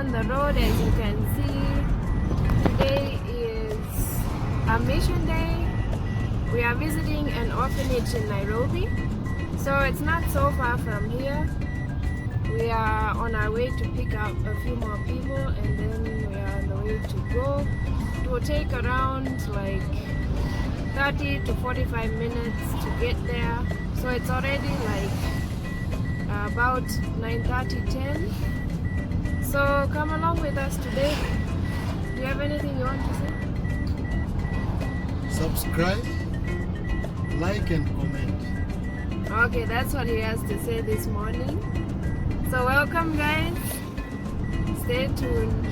on the road. As you can see, today is a mission day. We are visiting an orphanage in Nairobi, so it's not so far from here. We are on our way to pick up a few more people, and then we are on the way to go. It will take around like 30 to 45 minutes to get there, so it's already like about 9:30, 10. So come along with us today. Do you have anything you want to say? Subscribe, like and comment. Okay, that's what he has to say this morning. So welcome guys, stay tuned.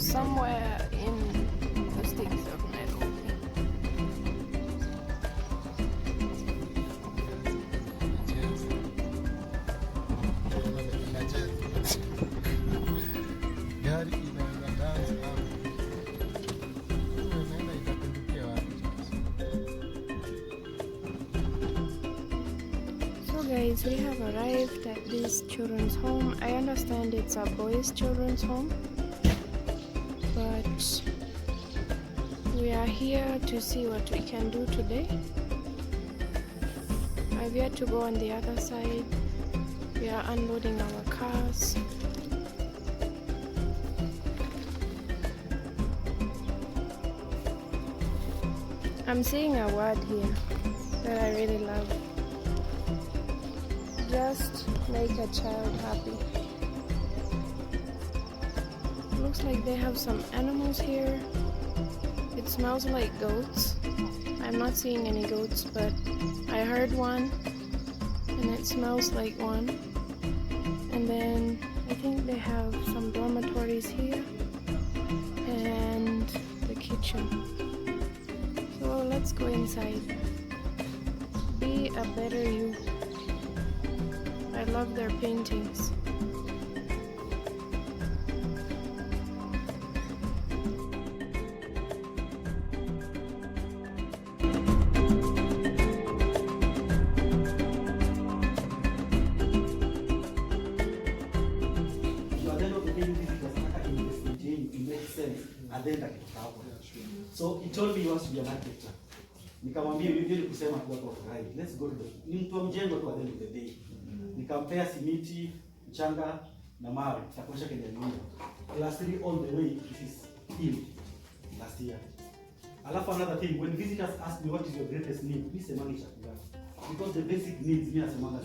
Somewhere in the sticks of Nairobi. Gari inaenda dance hapo. Inaenda itapindukia wapi? So guys, we have arrived at this children's home. I understand it's a boys' children's home, but we are here to see what we can do today. I've yet to go on the other side. We are unloading our cars. I'm seeing a word here that I really love. Just make a child happy. Looks like they have some animals here. It smells like goats. I'm not seeing any goats, but I heard one and it smells like one. And then I think they have some dormitories here and the kitchen. So let's go inside. Be a better you. I love their paintings. So he told me he wants to be an architect. Nikamwambia hivi ili kusema kwa right. Let's go to the ni mtu wa mjengo tu at the end of the day. Nikampea simiti, mchanga na mawe. Takuonyesha kwenye nyumba. Class 3 all the way this is him last year. Alafu another thing, when visitors ask me what is your greatest need, please say money chakula. Because the basic needs mimi nasemanga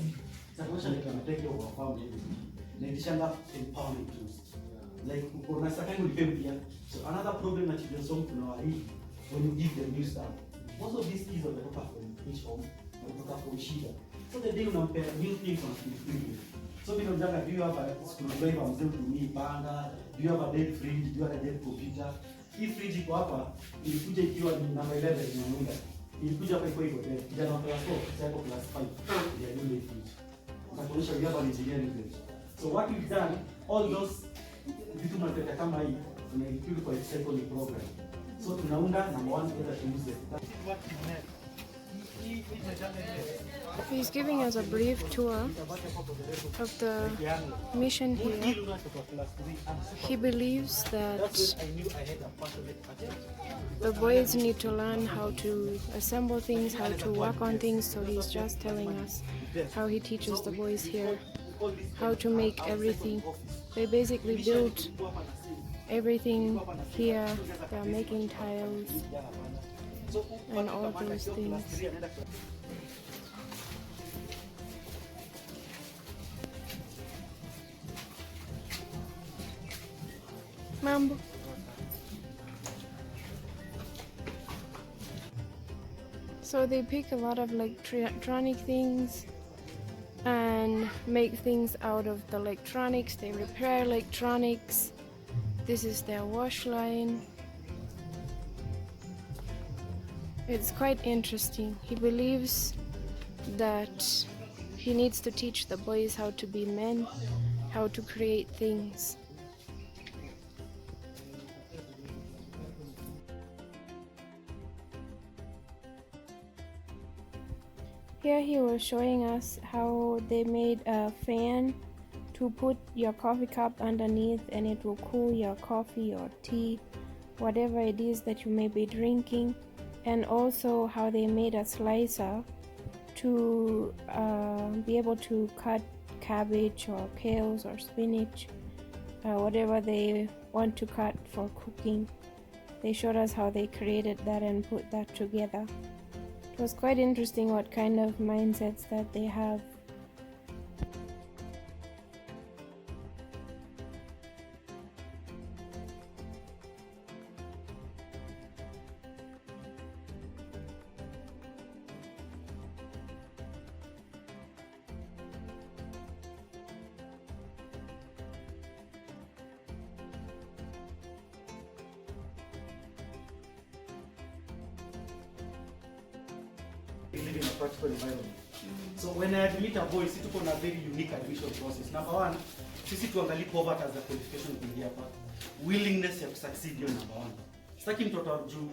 takuonyesha ni kama take over family. Na ndishanga empowerment tools. Like uko na saka ndio pia. So another problem that children some kuna when you give them new stuff. Most of these kids are from each home, from shida. So the day unampea new things on free. So mimi naona do you have a screwdriver mzee utumii panga, do you have a dead fridge, do you have a dead computer? Hii fridge iko hapa ilikuja ikiwa ni number 11 inaunda. Ilikuja hapa iko dead. Kijana wa class 4, sasa class 5 ya new fridge. Unakuonyesha you have an engineering fridge. So what we've done, all those vitu tunataka kama hii tunainclude kwa second program. So tunaunda number 1 together to use it. That's what you meant. He's giving us a brief tour of the mission here. He believes that the boys need to learn how to assemble things, how to work on things, so he's just telling us how he teaches the boys here how to make everything. They basically build everything here. They are making tiles and all those things. Mambo. So they pick a lot of electronic things and make things out of the electronics. They repair electronics. This is their wash line. It's quite interesting. He believes that he needs to teach the boys how to be men, how to create things. Here he was showing us how they made a fan to put your coffee cup underneath and it will cool your coffee or tea, whatever it is that you may be drinking, and also how they made a slicer to be able to cut cabbage or kales or spinach, whatever they want to cut for cooking. They showed us how they created that and put that together. It was quite interesting what kind of mindsets that they have. Live in a practical environment. So when I admit a boy, sisi tuko na very unique admission process. Number one, sisi tuangalie poverty as a qualification kuingia hapa. Willingness ya succeed hiyo number one. Sitaki mtoto wa juu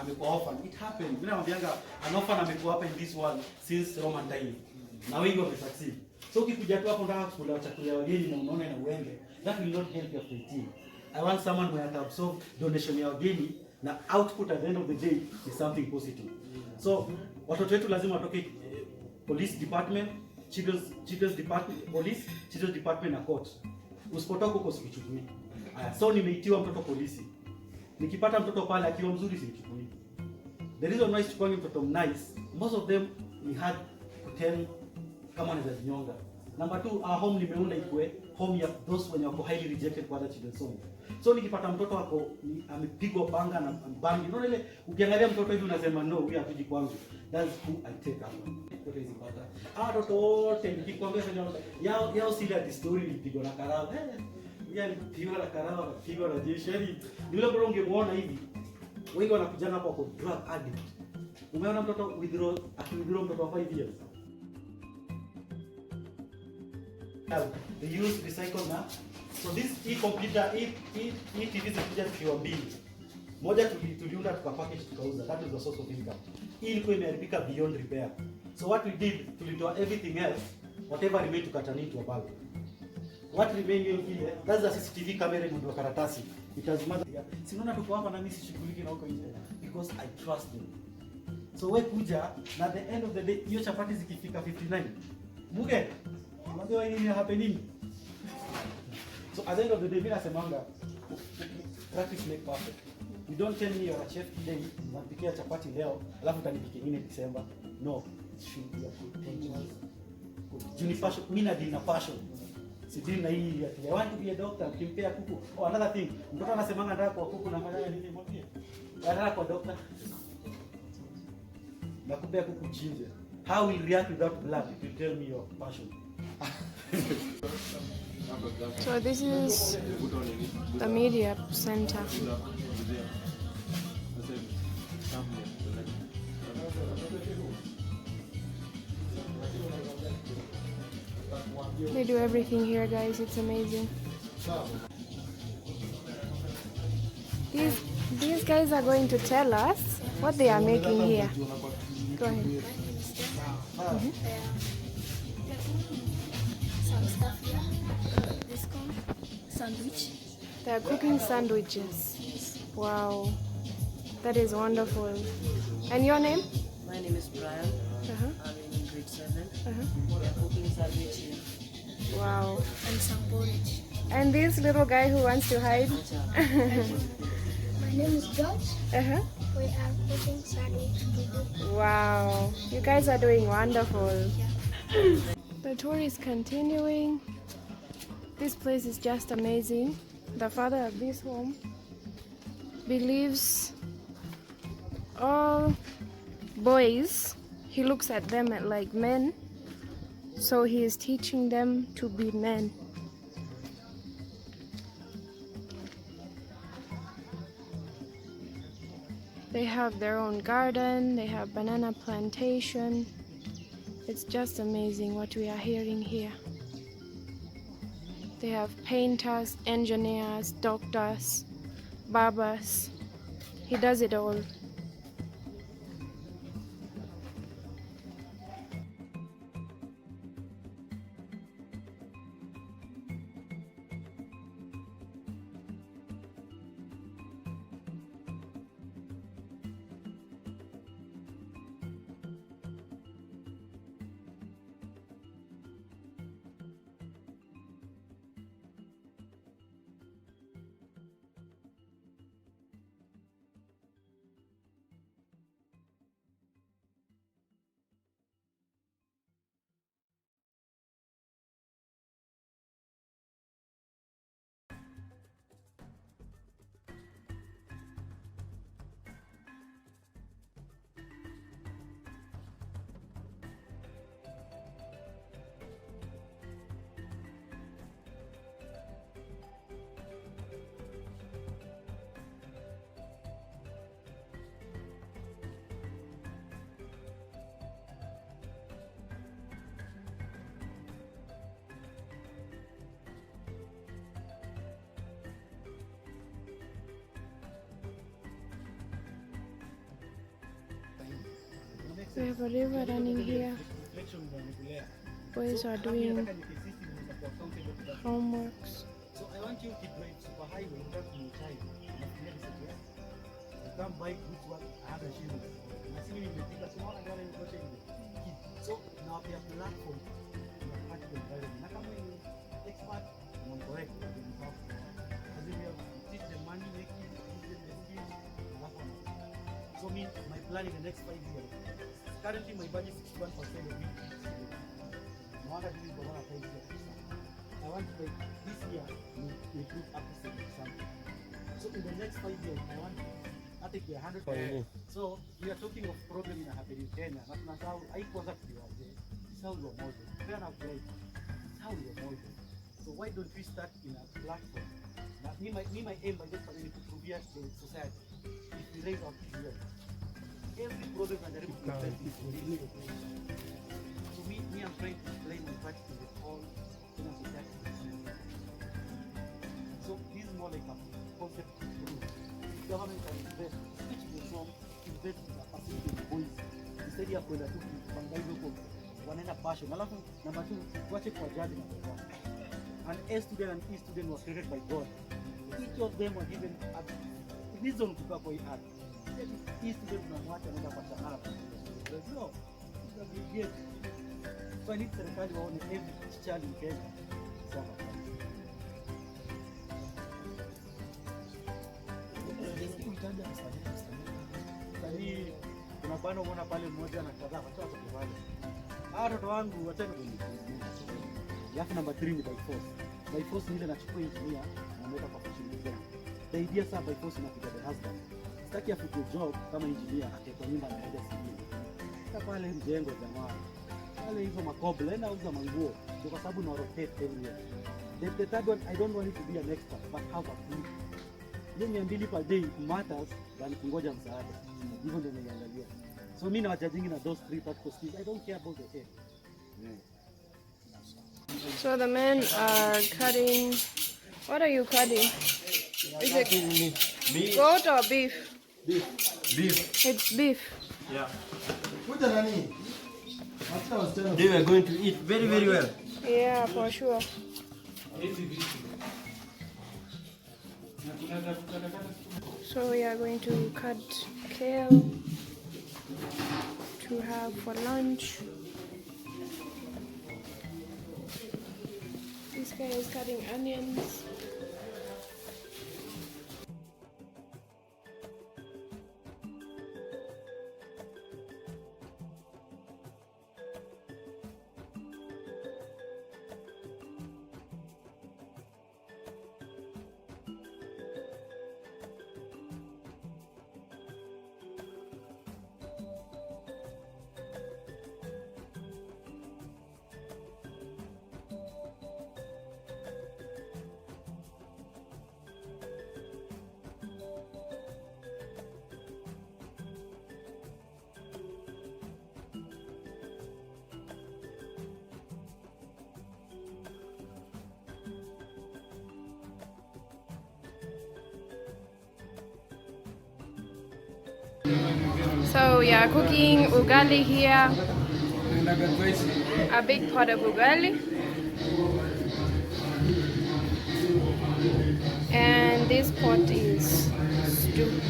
amekuwa orphan. It happened. Mimi naambianga an orphan amekuwa hapa in this world since Roman time. Na wengi wamesucceed. So ukikuja tu hapo ndaka kula chakula ya wageni na unaona na uende, that will not help your team. I want someone who can absorb donation ya wageni na output at the end of the day is something positive. So watoto wetu lazima watoke police department, children's department, police, children's department na court. Usipotoka huko usichukui. So nimeitiwa mtoto polisi. Nikipata mtoto pale akiwa mzuri simchukui. The reason why sichukui mtoto nice, most of them we had to tell kama ni za nyonga. Number 2, our home nimeunda ikue home ya those wenye wako highly rejected kwa other children's home. So nikipata mtoto wako amepigwa banga na bangi, unaona ile ukiangalia mtoto hivi unasema no, huyu hatuji kwangu. That's who I take up. Mtoto hizi pata. Watoto wote nikikwambia yao si ile story ilipigwa na karao. Yaani pigwa na karao, pigwa na jeshi. Yaani yule bro ungemuona hivi. Wengi wanakujana hapo kwa drug addict. Umeona mtoto withdraw mtoto wa 5 years. They use recycle na. So this computer, TV zikuja tukiwa mbili. Moja tuliunda tukapackage tukauza. That is the source of income. Hii ilikuwa imeharibika beyond repair. So what we did, tulitoa everything else, whatever remained tukatani to a bulb. What remained ile, that's the CCTV camera ndio karatasi. It has mother. Sinaona tuko hapa na mimi sishughuliki na huko nje because I trust them. So we kuja na the end of the day hiyo chapati zikifika 59. Muge. Unajua nini happening? So at the end of the day, mimi nasemanga practice make perfect. You don't tell me you're a chef today, unapikia chapati leo, alafu utanipikia nyingine December. No, it should be a good continuous. Good passion, mimi na dina passion. Si dina hii ati I want to be a doctor, ukimpea kuku. Oh, another thing, mtoto anasemanga nataka kwa kuku na fanya nini mwambie? Nataka kwa doctor. Nakupea kuku chinje. How will react without blood if you tell me your passion? So this is the media center. They do everything here, guys. It's amazing. These guys are going to tell us what they are making here. Go ahead. My name is Jeff. Some stuff here. This called sandwich. They are cooking sandwiches. Wow, that is wonderful. And your name? My name is Brian. Uh-huh. I'm in grade 7. Uh-huh. We are cooking sandwich here. Wow. And some porridge. And this little guy who wants to hide? My name is George. Uh-huh. We are cooking sandwich. Wow, you guys are doing wonderful. The tour is continuing. This place is just amazing. The father of this home believes all boys, he looks at them like men, so he is teaching them to be men. They have their own garden, they have banana plantation. It's just amazing what we are hearing here. They have painters, engineers, doctors, barbers. He does it all. We have a river running here. Boys are doing homeworks. So I want you to drive super highway without me time. You can't buy which one I have a shame. I see you in the bigger small and then you so now we have platform in a practical environment. Now come in expert on correct as in we have teach the money making, teach them the skills, so me my plan in the next 5 years. Currently my budget is 61% of it. I want to like this year we improve up to 70%. So in the next 5 years I want I think 100%. So we are talking of problem in happening in Kenya. Not now I contact you as this how your model. Fair enough, right? This how your model. So why don't we start in a platform? Now, me my aim by this to prove the society. If we raise our children, every problem and every problem is so me I'm trying to explain my practice with all society. So this is more like a concept of government can invest, which will from invest in a facility in boys. Instead ya kwenda tu kupangai huko wanaenda passion. Alafu number 2 wache kwa judge na kwa. An A student and E student was created by God. Each of them were given a reason to go for it. E student tunamwacha anaenda kwa shahara. No. So I need serikali waone every child in Kenya sawa. Sasa kuna bwana unaona pale mmoja anakataa watoto pale. Watoto wangu wataka kunifunza. Alafu number 3 ni by force. By force ni ile nachukua engineer na naweka kwa fashion. The idea sasa by force inakuja the husband. Sitaki afute job kama engineer akekwa nyumba na aje sijui. Sasa pale mjengo jamaa. Pale hizo makobla na uza manguo. Kwa sababu na rotate everywhere. The third one I don't want it to be an expert but have a clue. Yenye mbili per day matters than kungoja msaada. Hivyo ndio nimeangalia. So mimi na wajajingi na those 3 practical skills. I don't care about the head. So the men are cutting. What are you cutting? Is it Meat. goat or beef? Beef. It's beef. Yeah. Kuja nani? Hata wasichana. They were going to eat very, very well. Yeah, for sure. So we are going to cut kale to have for lunch. This guy is cutting onions. So we are cooking ugali here, a big pot of ugali, and this pot is stew.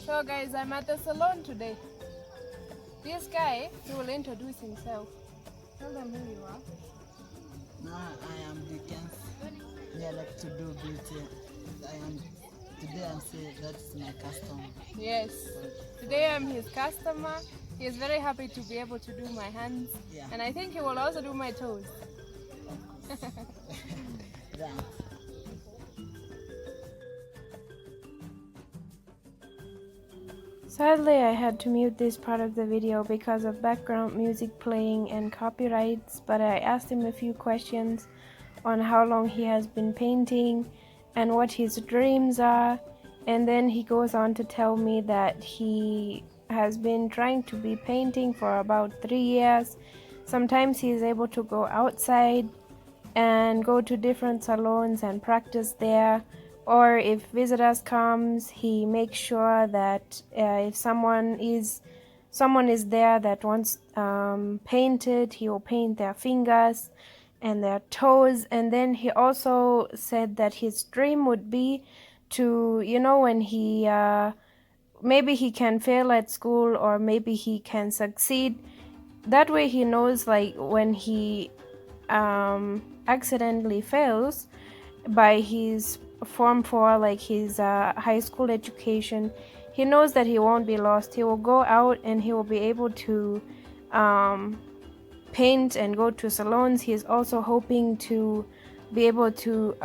So guys, I'm at the salon today. This guy, he will introduce himself. Tell them who you are. No, I am Dickens. I like to do beauty. Today I'm saying that's my customer. Yes. Today I'm his customer. He is very happy to be able to do my hands. Yeah. And I think he will also do my toes. Yeah. Sadly, I had to mute this part of the video because of background music playing and copyrights, but I asked him a few questions on how long he has been painting and what his dreams are, and then he goes on to tell me that he has been trying to be painting for about 3 years. Sometimes he is able to go outside and go to different salons and practice there, or if visitors comes, he makes sure that if someone is there that wants painted, he will paint their fingers and their toes. And then he also said that his dream would be to, when he maybe he can fail at school, or maybe he can succeed. That way he knows, like, when he accidentally fails by his Form 4, like his high school education, he knows that he won't be lost. He will go out and he will be able to paint and go to salons. He is also hoping to be able to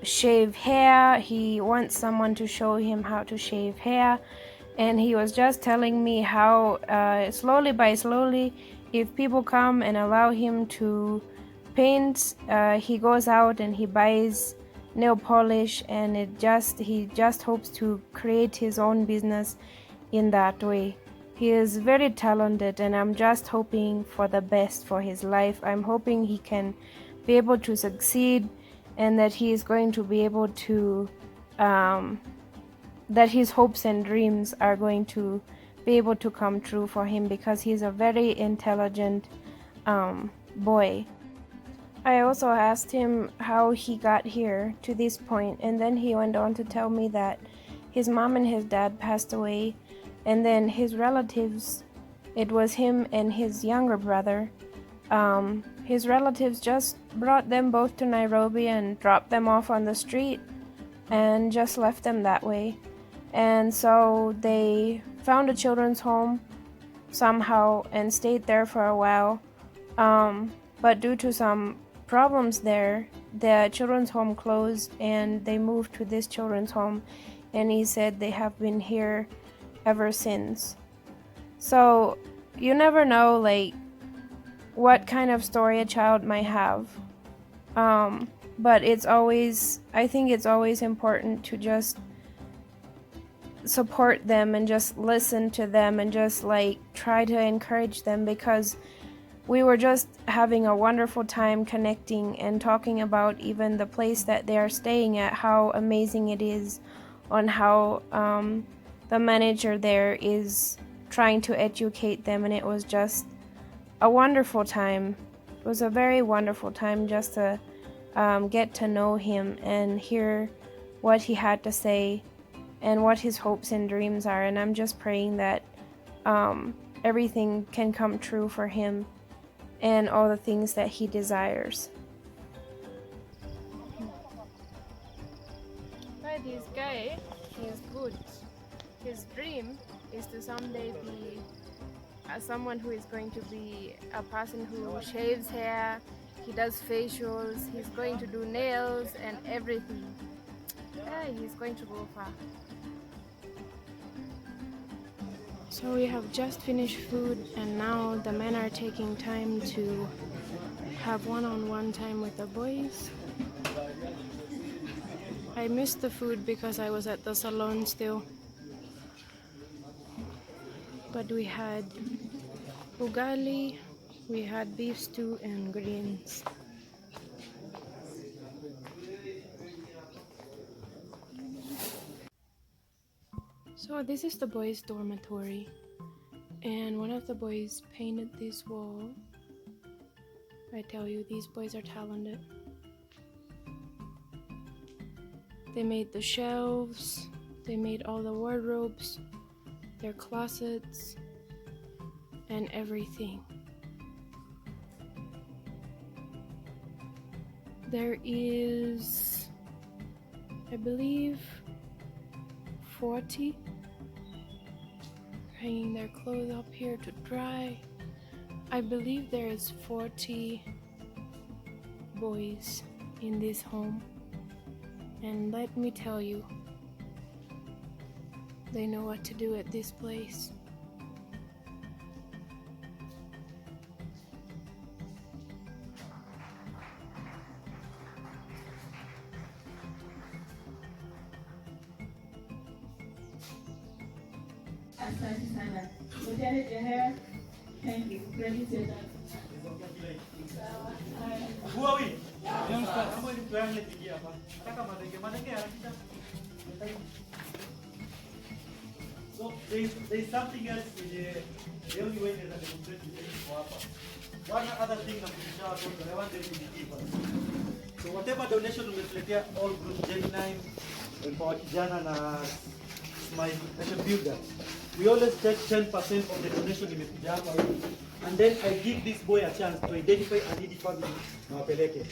shave hair. He wants someone to show him how to shave hair, and he was just telling me how slowly by slowly, if people come and allow him to paint, he goes out and he buys nail polish, and he just hopes to create his own business in that way. He is very talented, and I'm just hoping for the best for his life. I'm hoping he can be able to succeed, and that he is going to be able to that his hopes and dreams are going to be able to come true for him, because he's a very intelligent boy. I also asked him how he got here to this point, and then he went on to tell me that his mom and his dad passed away, and then his relatives, it was him and his younger brother. His relatives just brought them both to Nairobi and dropped them off on the street and just left them that way. And so they found a children's home somehow and stayed there for a while. But due to some problems there, the children's home closed and they moved to this children's home, and he said they have been here ever since. So you never know, like, what kind of story a child might have. But I think it's always important to just support them and just listen to them and just like try to encourage them, because we were just having a wonderful time connecting and talking about even the place that they are staying at, how amazing it is, on how the manager there is trying to educate them, and it was just a wonderful time. It was a very wonderful time just to get to know him and hear what he had to say and what his hopes and dreams are. And I'm just praying that everything can come true for him and all the things that he desires. But this guy is good. His dream is to someday be someone who is going to be a person who shaves hair, he does facials, he's going to do nails and everything. Yeah, he's going to go far. So we have just finished food, and now the men are taking time to have one-on-one time with the boys. I missed the food because I was at the salon still. But we had ugali, we had beef stew and greens. So this is the boys' dormitory, and one of the boys painted this wall. I tell you, these boys are talented. They made the shelves, they made all the wardrobes, their closets, and everything. There is, I believe, 40 hanging their clothes up here to dry. I believe there is 40 boys in this home, and let me tell you, they know what to do at this place. Asante sana. Ujane Jehera, thank you. Credit to that. Who are we? Kama ni plan lepigia hapa. Nataka madenge harakisha. So there's something else the only way that I demonstrate is for hapa. One other thing na kutisha watoto, I want them to be givers. So whatever donation umetuletea all group J9 kwa kijana na Smile, I should build that. We always take 10% of the donation imekuja hapa hivi, and then I give this boy a chance to identify a needy family na wapeleke.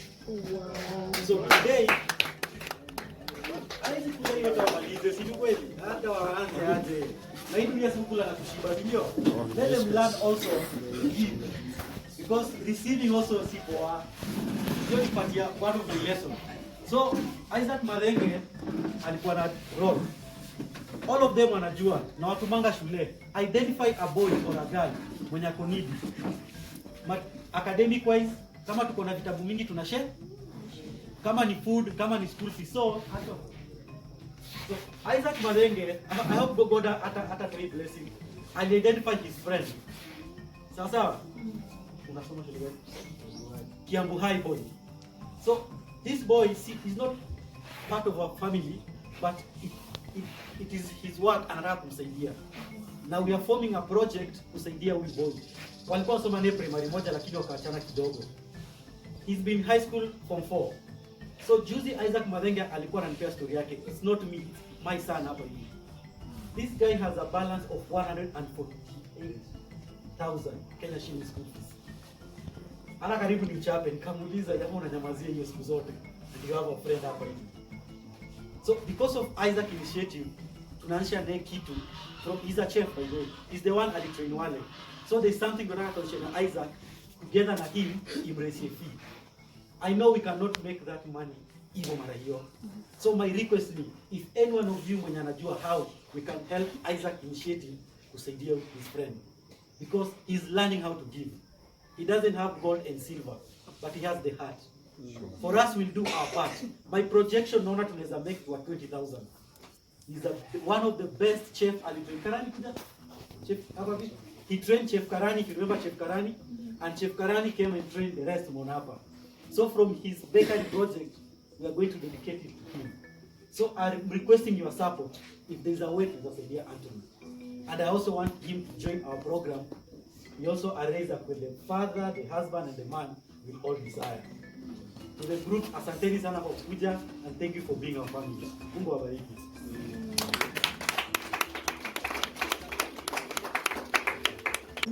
So today hizi kula hiyo tawalize, si kweli? Hata waanze aje. Na hii dunia si kula na kushiba, ndio. Let them learn also to give. Because receiving also si poa. Hiyo ipatia one of the lesson. So Isaac Madenge alikuwa na role. All of them wanajua na watumanga shule. Identify a boy or a girl mwenye ako needy. Academic wise, kama tuko na vitabu mingi tunashare. Kama ni food, kama ni school fees. So Isaac Madenge, I hope God ata blessing. I identify his friend. Sawa? Unasoma shule gani? Kiambu High boy. So this boy is not part of our family, but it is his work, anataka kumsaidia. Now we are forming a project kusaidia huyu boy. Walikuwa wasoma naye primary moja lakini wakaachana kidogo. He's been high school form 4. So juzi Isaac Madenge alikuwa ananipea story yake. It's not me, it's my son hapa hivi. This guy has a balance of 148,000 Kenya shillings school fees. Ana karibu ni mchape, nikamuuliza jamaa unanyamazia hiyo siku zote. Ndio hapo friend hapa hivi. So because of Isaac initiative, tunaanzisha naye kitu. He's a chef by the way. He's the one alitrain wale. So there's something tunataka tushare na Isaac together na him embrace fee. I know we cannot make that money hivyo mara hiyo. So my request is, if any one of you mwenye anajua how we can help Isaac initiative kusaidia his friend, because he's learning how to give. He doesn't have gold and silver, but he has the heart. For us, we'll do our part. My projection, naona tunaweza make to 20,000. He's one of the best chef. Karani kuja? Chef Abavi? He trained Chef Karani, if you remember Chef Karani, and Chef Karani came and trained the rest Monapa. So from his bakery project, we are going to dedicate it to him. So I'm requesting your support if there's a way to Zasaidia Anthony. And I also want him to join our program. We also arrange up with the father, the husband, and the man we all desire. To the group, asanteni sana kwa kuja, and thank you for being our family. Mungu awabariki.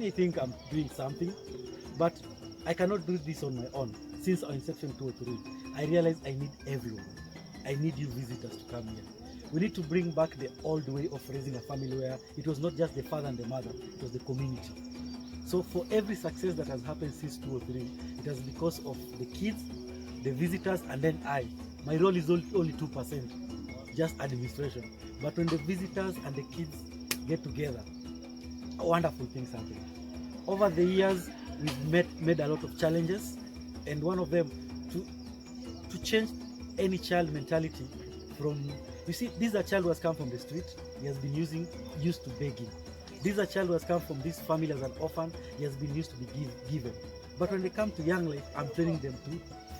I think I'm doing something, but I cannot do this on my own. Since our inception 2003, I realized I need everyone. I need you visitors to come here. We need to bring back the old way of raising a family where it was not just the father and the mother, it was the community. So for every success that has happened since 2003, it has because of the kids, the visitors, and then I. My role is only 2%, just administration. But when the visitors and the kids get together, wonderful things happen. Over the years, we've made a lot of challenges, and one of them, to change any child mentality from, you see, this is a child who has come from the street, he has been used to begging. This is a child who has come from this family as an orphan, he has been used to be given. But when they come to young life, I'm training them to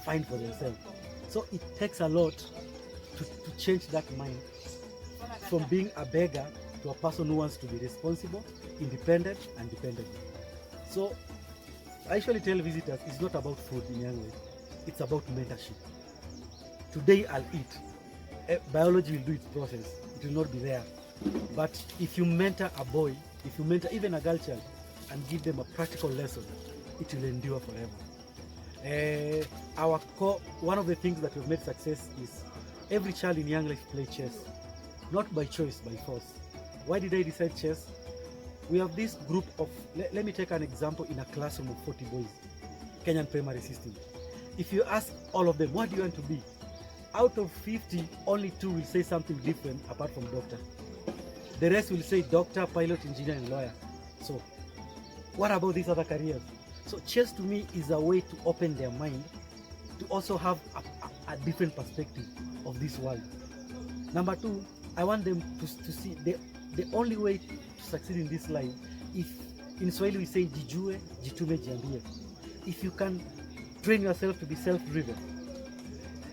find for themselves. So it takes a lot to change that mind from being a beggar to a person who wants to be responsible, independent, and dependable. So I usually tell visitors it's not about food in young life, it's about mentorship. Today I'll eat. Biology will do its process, it will not be there. But if you mentor a boy, if you mentor even a girl child and give them a practical lesson, it will endure forever. One of the things that we've made success is every child in young life play chess, not by choice, by force. Why did I decide chess? We have this group of, let me take an example in a classroom of 40 boys, Kenyan primary system. If you ask all of them, what do you want to be? Out of 50, only 2 will say something different apart from doctor. The rest will say doctor, pilot, engineer, and lawyer. So, what about these other careers? So chess to me is a way to open their mind to also have a different perspective of this world. Number 2, I want them to see the only way to succeed in this life, if in Swahili we say jijue, jitume, jiambie. If you can train yourself to be self-driven,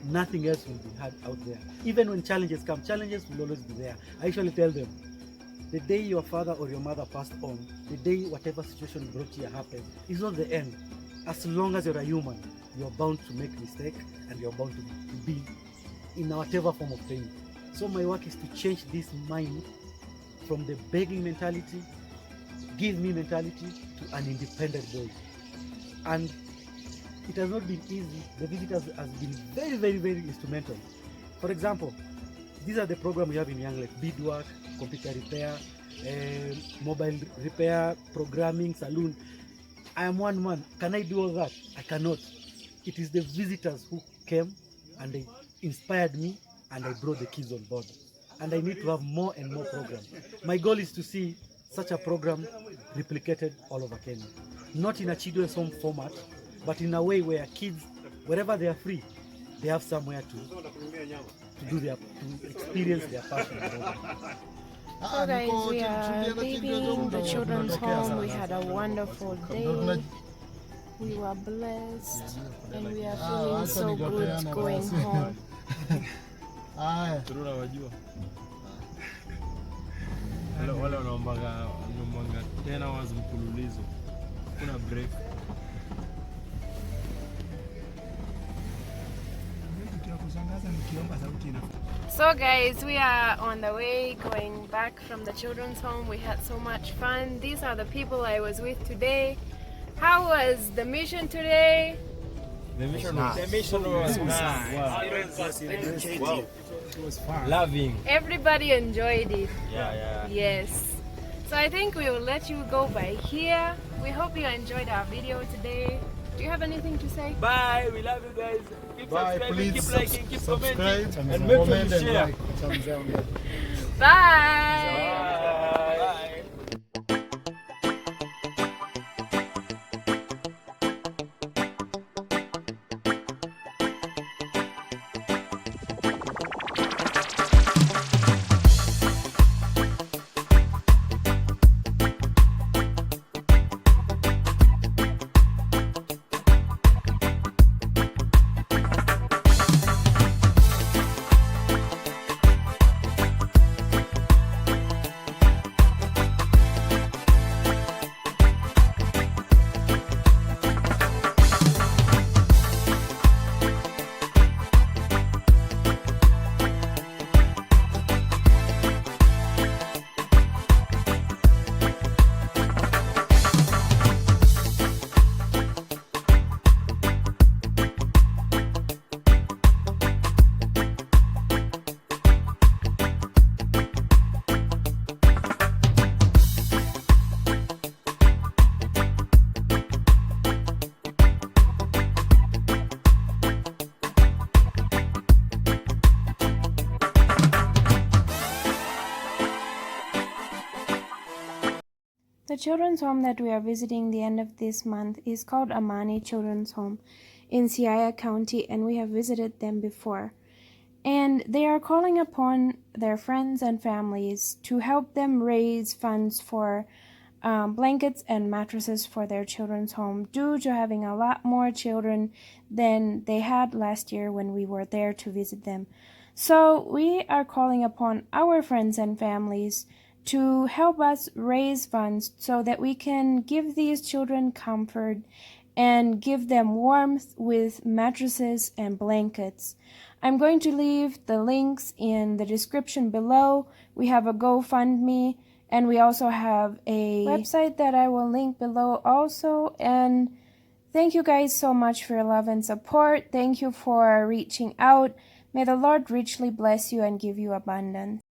nothing else will be hard out there. Even when challenges come, challenges will always be there. I usually tell them, the day your father or your mother passed on, the day whatever situation brought here happened, is not the end. As long as you're a human, you're bound to make mistakes and you're bound to be in whatever form of pain. So my work is to change this mind from the begging mentality, give me mentality, to an independent boy. And it has not been easy. The visitors has been very, very, very instrumental. For example, these are the programs we have in Young Life: beadwork, computer repair, mobile repair, programming, saloon. I am one man. Can I do all that? I cannot. It is the visitors who came and they inspired me, and I brought the kids on board. And I need to have more and more programs. My goal is to see such a program replicated all over Kenya. Not in a children's home format, but in a way where kids, wherever they are free, they have somewhere to experience their passion. So guys, we are leaving the children's home. We had a wonderful day. We were blessed and we are feeling so good going home. Wale wanaombaga 10 hours mfululizo. Kuna break. So guys, we are on the way going back from the children's home. We had so much fun. These are the people I was with today. How was the mission today? The mission was nice. It was fun. Loving. Everybody enjoyed it. Yeah. Yes. So I think we will let you go by here. We hope you enjoyed our video today. Do you have anything to say? Bye. We love you guys. Keep subscribing, keep liking, keep subscribe commenting, and make sure you share. Bye. children's home that we are visiting the end of this month is called Amani Children's Home in Seaya County, and we have visited them before. And they are calling upon their friends and families to help them raise funds for blankets and mattresses for their children's home due to having a lot more children than they had last year when we were there to visit them. So we are calling upon our friends and families to help us raise funds so that we can give these children comfort and give them warmth with mattresses and blankets. I'm going to leave the links in the description below. We have a GoFundMe, and we also have a website that I will link below also. And thank you guys so much for your love and support. Thank you for reaching out. May the Lord richly bless you and give you abundance.